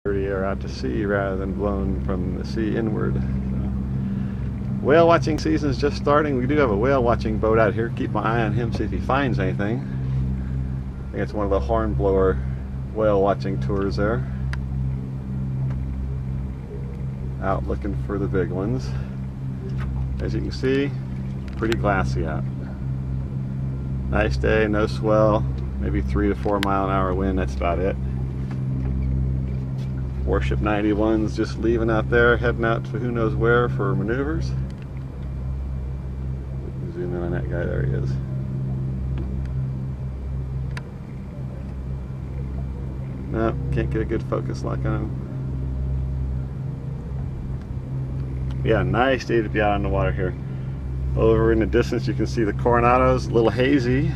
dirty air out to sea rather than blown from the sea inward. So, whale watching season is just starting. We do have a whale watching boat out here. Keep my eye on him, see if he finds anything. I think it's one of the hornblower whale watching tours there. Out looking for the big ones. As you can see, pretty glassy out. Nice day, no swell, maybe 3 to 4 mile an hour wind, that's about it. Warship 91's just leaving out there, heading out to who knows where for maneuvers. Zoom in on that guy, there he is. No, can't get a good focus lock on him. Yeah, nice day to be out on the water here. Over in the distance you can see the Coronados, a little hazy,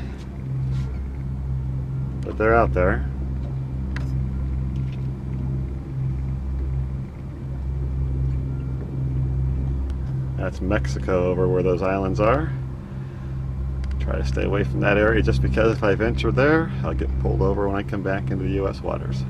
but they're out there. That's Mexico over where those islands are. Try to stay away from that area just because if I venture there, I'll get pulled over when I come back into the U.S. waters.